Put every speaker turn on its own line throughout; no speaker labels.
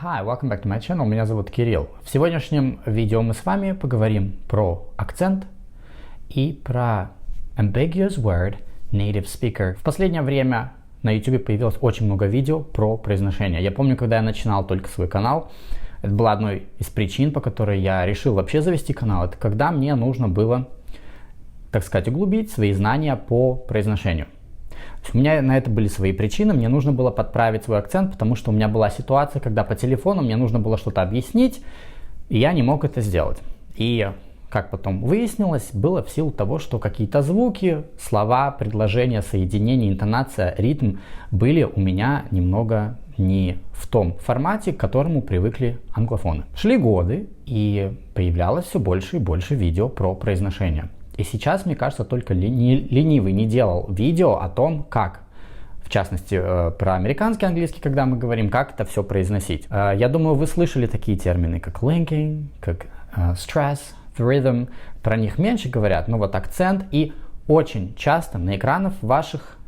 Hi, welcome back to my channel. Меня зовут Кирилл. В сегодняшнем видео мы с вами поговорим про акцент и про ambiguous word native speaker. В последнее время на YouTube появилось очень много видео про произношение. Я помню, когда я начинал только свой канал, это была одной из причин, по которой я решил вообще завести канал. Это когда мне нужно было, так сказать, углубить свои знания по произношению. У меня на это были свои причины, мне нужно было подправить свой акцент, потому что у меня была ситуация, когда по телефону мне нужно было что-то объяснить, и я не мог это сделать. И, как потом выяснилось, было в силу того, что какие-то звуки, слова, предложения, соединения, интонация, ритм были у меня немного не в том формате, к которому привыкли англофоны. Шли годы, и появлялось все больше и больше видео про произношение. И сейчас, мне кажется, только ленивый не делал видео о том, как, в частности, про американский английский, когда мы говорим, как это все произносить. Я думаю, вы слышали такие термины, как linking, как stress, rhythm. Про них меньше говорят, но вот акцент. И очень часто на экранах ваших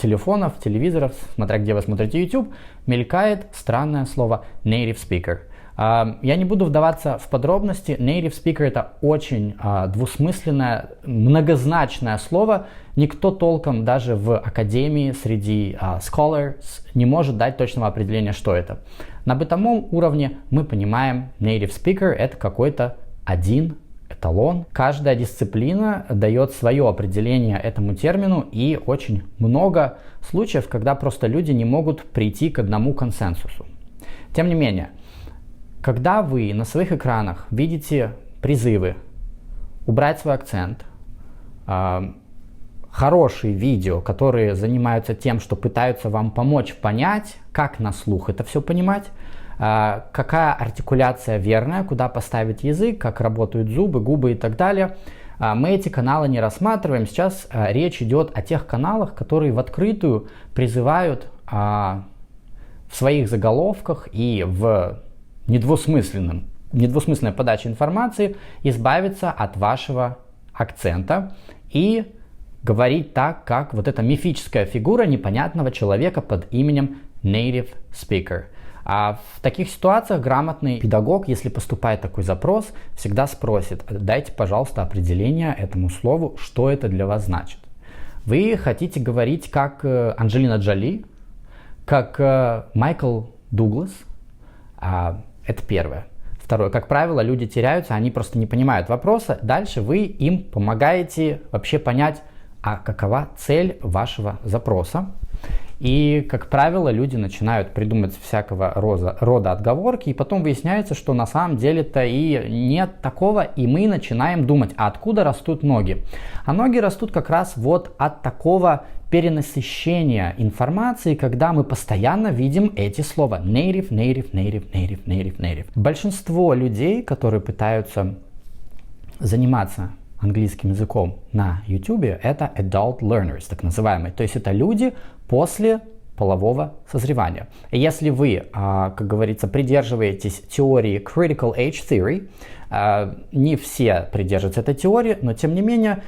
телефонов, телевизоров, смотря где вы смотрите YouTube, мелькает странное слово native speaker. Я не буду вдаваться в подробности. Native speaker — это очень двусмысленное, многозначное слово. Никто толком даже в академии среди scholars не может дать точного определения, что это. На бытовом уровне мы понимаем, native speaker — это какой-то один эталон. Каждая дисциплина дает свое определение этому термину, и очень много случаев, когда просто люди не могут прийти к одному консенсусу. Тем не менее, когда вы на своих экранах видите призывы убрать свой акцент, хорошие видео, которые занимаются тем, что пытаются вам помочь понять, как на слух это все понимать, какая артикуляция верная, куда поставить язык, как работают зубы, губы и так далее, мы эти каналы не рассматриваем. Сейчас речь идет о тех каналах, которые в открытую призывают в своих заголовках и в недвусмысленной подаче информации избавиться от вашего акцента и говорить так, как вот эта мифическая фигура непонятного человека под именем native speaker. А в таких ситуациях грамотный педагог, если поступает такой запрос, всегда спросит: дайте, пожалуйста, определение этому слову, что это для вас значит. Вы хотите говорить как Анджелина Джоли, как Майкл Дуглас? Это первое. Второе. Как правило, люди теряются, они просто не понимают вопроса. Дальше вы им помогаете вообще понять, а какова цель вашего запроса. И, как правило, люди начинают придумать всякого рода отговорки, и потом выясняется, что на самом деле-то и нет такого, и мы начинаем думать, а откуда растут ноги? А ноги растут как раз вот от такого перенасыщения информации, когда мы постоянно видим эти слова native, native, native, native, native, native. Большинство людей, которые пытаются заниматься английским языком на YouTube, это adult learners, так называемые. То есть это люди после полового созревания. И если вы, как говорится, придерживаетесь теории Critical Age Theory, не все придерживаются этой теории, но тем не менее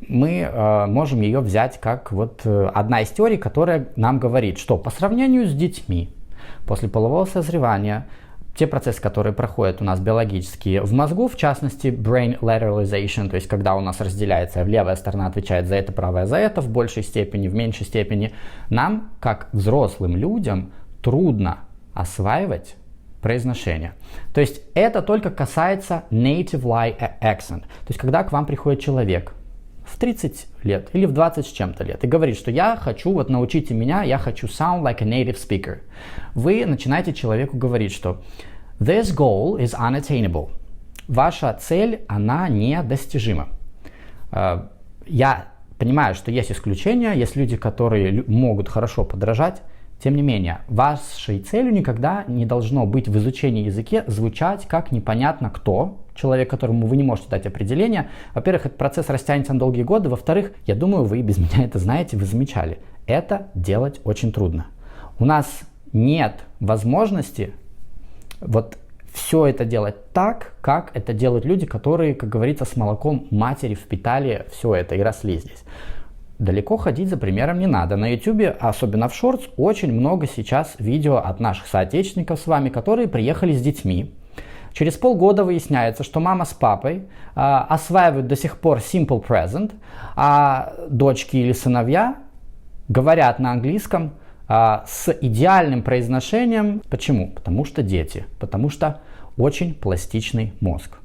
мы можем ее взять как вот одна из теорий, которая нам говорит, что по сравнению с детьми после полового созревания те процессы, которые проходят у нас биологические в мозгу, в частности brain lateralization, то есть когда у нас разделяется, левая сторона отвечает за это, правая за это, в большей степени, в меньшей степени, нам, как взрослым людям, трудно осваивать произношение. То есть это только касается native accent. То есть когда к вам приходит человек в 30 лет или в 20 с чем-то лет и говорит, что я хочу, вот научите меня, я хочу sound like a native speaker. Вы начинаете человеку говорить, что this goal is unattainable. Ваша цель, она недостижима. Я понимаю, что есть исключения, есть люди, которые могут хорошо подражать. Тем не менее, вашей целью никогда не должно быть в изучении языка звучать как непонятно кто, человек, которому вы не можете дать определение. Во-первых, этот процесс растянется на долгие годы. Во-вторых, я думаю, вы без меня это знаете, вы замечали. Это делать очень трудно. У нас нет возможности вот все это делать так, как это делают люди, которые, как говорится, с молоком матери впитали все это и росли здесь. далеко ходить за примером не надо. На YouTube, особенно в Shorts, очень много сейчас видео от наших соотечественников с вами, которые приехали с детьми. Через полгода выясняется, что мама с папой осваивают до сих пор simple present, а дочки или сыновья говорят на английском с идеальным произношением. Почему? Потому что дети, потому что очень пластичный мозг.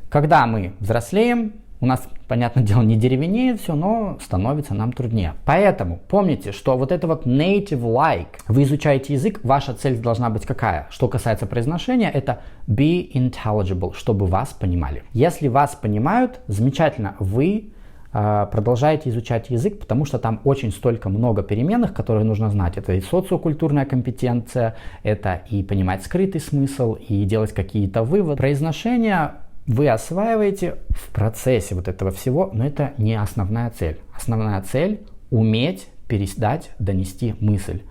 Когда мы взрослеем, у нас, понятное дело, не деревенеет все, но становится нам труднее. Поэтому помните, что вот это вот native-like, вы изучаете язык, ваша цель должна быть какая? Что касается произношения, это be intelligible, чтобы вас понимали. Если вас понимают, замечательно, вы продолжаете изучать язык, потому что там очень столько много переменных, которые нужно знать. Это и социокультурная компетенция, это и понимать скрытый смысл, и делать какие-то выводы. Произношение вы осваиваете в процессе вот этого всего, но это не основная цель. Основная цель — уметь передать, донести мысль.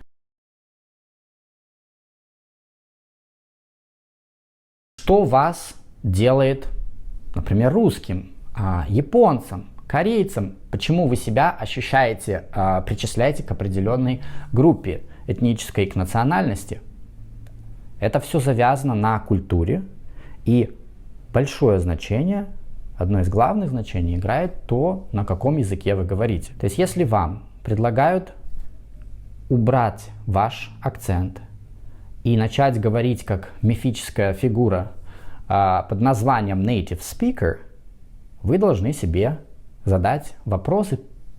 Что вас делает, например, русским, японцем, корейцем? Почему вы себя ощущаете, причисляете к определенной группе этнической, к национальности? Это все завязано на культуре, и большое значение, одно из главных значений играет то, на каком языке вы говорите. То есть если вам предлагают убрать ваш акцент и начать говорить как мифическая фигура под названием native speaker, вы должны себе задать вопрос и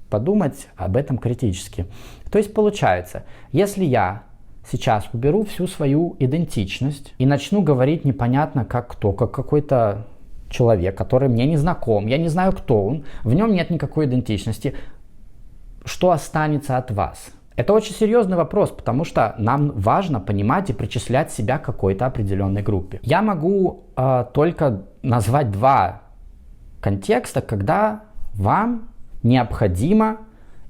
подумать об этом критически. То есть получается, если я сейчас уберу всю свою идентичность и начну говорить непонятно как кто, как какой-то человек, который мне не знаком, я не знаю, кто он, в нем нет никакой идентичности, что останется от вас? Это очень серьезный вопрос, потому что нам важно понимать и причислять себя к какой-то определенной группе. Я могу только назвать два контекста, когда вам необходимо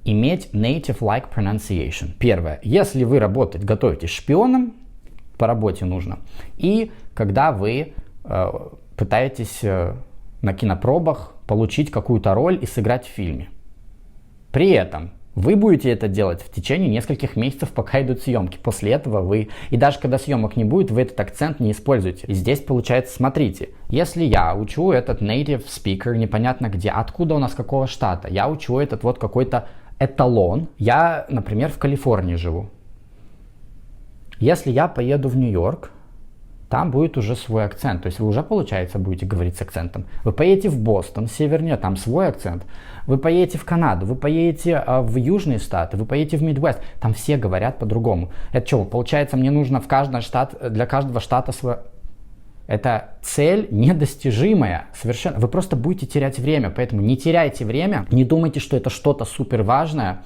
иметь native-like pronunciation. Первое. Если вы готовитесь шпионом, по работе нужно. И когда вы пытаетесь на кинопробах получить какую-то роль и сыграть в фильме. При этом вы будете это делать в течение нескольких месяцев, пока идут съемки. После этого и даже когда съемок не будет, вы этот акцент не используете. И здесь получается, смотрите, если я учу этот native speaker непонятно где, откуда у нас, какого штата, я учу этот вот какой-то эталон. Я, например, в Калифорнии живу. Если я поеду в Нью-Йорк, там будет уже свой акцент. То есть вы уже, получается, будете говорить с акцентом. Вы поедете в Бостон, севернее, там свой акцент. Вы поедете в Канаду, вы поедете в Южные Штаты, вы поедете в Мидвест. Там все говорят по-другому. Это что, получается, мне нужно для каждого штата свой... Это цель недостижимая совершенно. Вы просто будете терять время, поэтому не теряйте время, не думайте, что это что-то супер важное.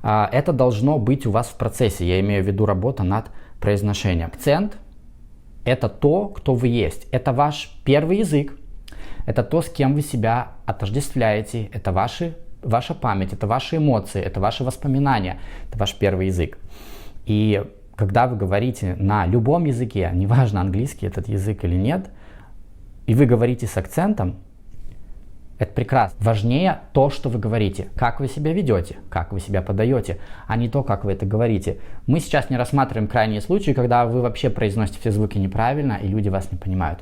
Это должно быть у вас в процессе. Я имею в виду работа над произношением. Акцент — это то, кто вы есть. Это ваш первый язык. Это то, с кем вы себя отождествляете. Это ваша память, это ваши эмоции, это ваши воспоминания. Это ваш первый язык. И когда вы говорите на любом языке, неважно, английский этот язык или нет, и вы говорите с акцентом, это прекрасно. Важнее то, что вы говорите, как вы себя ведете, как вы себя подаете, а не то, как вы это говорите. Мы сейчас не рассматриваем крайние случаи, когда вы вообще произносите все звуки неправильно, и люди вас не понимают.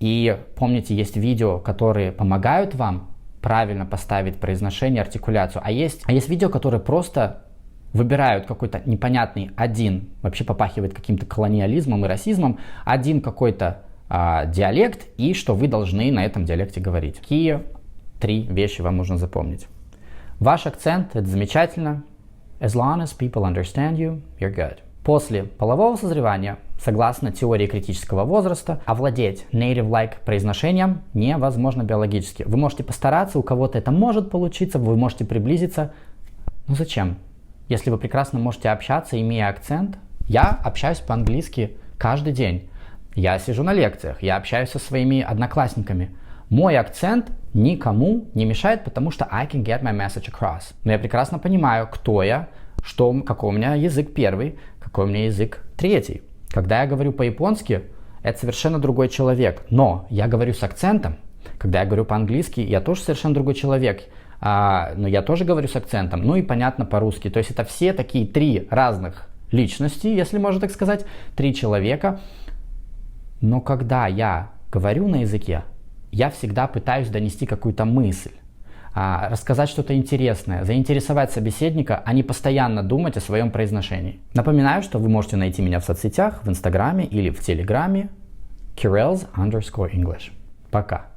И помните, есть видео, которые помогают вам правильно поставить произношение, артикуляцию, а есть видео, которые просто выбирают какой-то непонятный один, вообще попахивает каким-то колониализмом и расизмом, один какой-то диалект, и что вы должны на этом диалекте говорить. Какие три вещи вам нужно запомнить? Ваш акцент — это замечательно. As long as people understand you, you're good. После полового созревания, согласно теории критического возраста, овладеть native-like произношением невозможно биологически. Вы можете постараться, у кого-то это может получиться, вы можете приблизиться. Но зачем? Если вы прекрасно можете общаться, имея акцент. Я общаюсь по-английски каждый день. Я сижу на лекциях, я общаюсь со своими одноклассниками. Мой акцент никому не мешает, потому что I can get my message across. Но я прекрасно понимаю, кто я, какой у меня язык первый, какой у меня язык третий. Когда я говорю по-японски, это совершенно другой человек. Но я говорю с акцентом. Когда я говорю по-английски, я тоже совершенно другой человек. но я тоже говорю с акцентом, ну и понятно по-русски. То есть это все такие 3 разных личности, если можно так сказать, 3 человека. Но когда я говорю на языке, я всегда пытаюсь донести какую-то мысль, рассказать что-то интересное, заинтересовать собеседника, а не постоянно думать о своем произношении. Напоминаю, что вы можете найти меня в соцсетях, в Инстаграме или в Телеграме. Kirell's_English. Пока.